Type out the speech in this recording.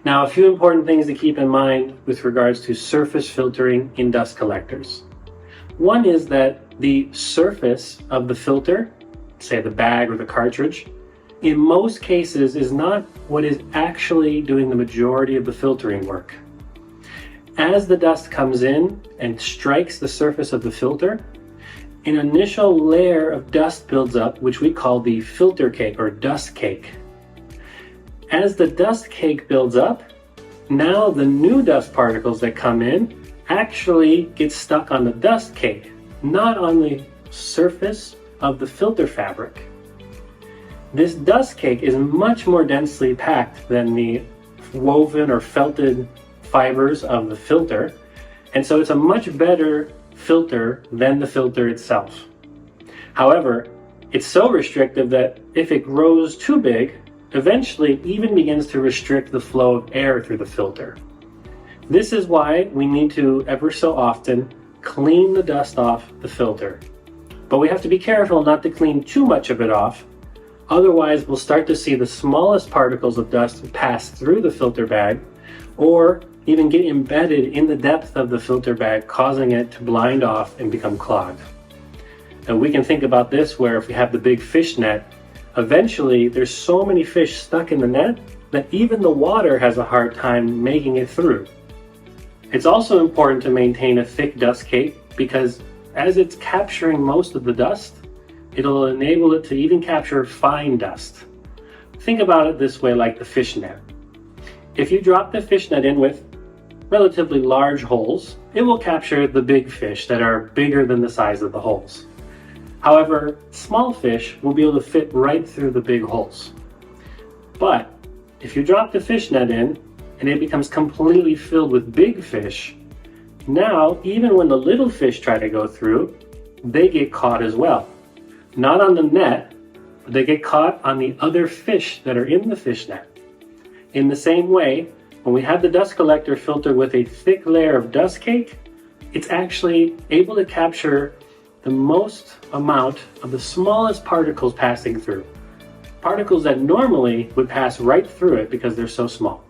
Now, a few important things to keep in mind with regards to surface filtering in dust collectors. One is that the surface of the filter, say the bag or the cartridge, in most cases is not what is actually doing the majority of the filtering work. As the dust comes in and strikes the surface of the filter, an initial layer of dust builds up, which we call the filter cake or dust cake. As the dust cake builds up, now the new dust particles that come in actually get stuck on the dust cake, not on the surface of the filter fabric. This dust cake is much more densely packed than the woven or felted fibers of the filter, and so it's a much better filter than the filter itself. However, it's so restrictive that if it grows too big, eventually it even begins to restrict the flow of air through the filter. This is why we need to ever so often clean the dust off the filter. But we have to be careful not to clean too much of it off, otherwise we'll start to see the smallest particles of dust pass through the filter bag or even get embedded in the depth of the filter bag, causing it to blind off and become clogged. And we can think about this where if we have the big fish net, eventually there's so many fish stuck in the net that even the water has a hard time making it through. It's also important to maintain a thick dust cake because as it's capturing most of the dust, it'll enable it to even capture fine dust. Think about it this way, like the fish net. If you drop the fish net in with relatively large holes, it will capture the big fish that are bigger than the size of the holes. However, small fish will be able to fit right through the big holes. But if you drop the fish net in and it becomes completely filled with big fish, now even when the little fish try to go through, they get caught as well. Not on the net, but they get caught on the other fish that are in the fish net. In the same way, when we have the dust collector filter with a thick layer of dust cake, it's actually able to capture the most amount of the smallest particles passing through. Particles that normally would pass right through it because they're so small.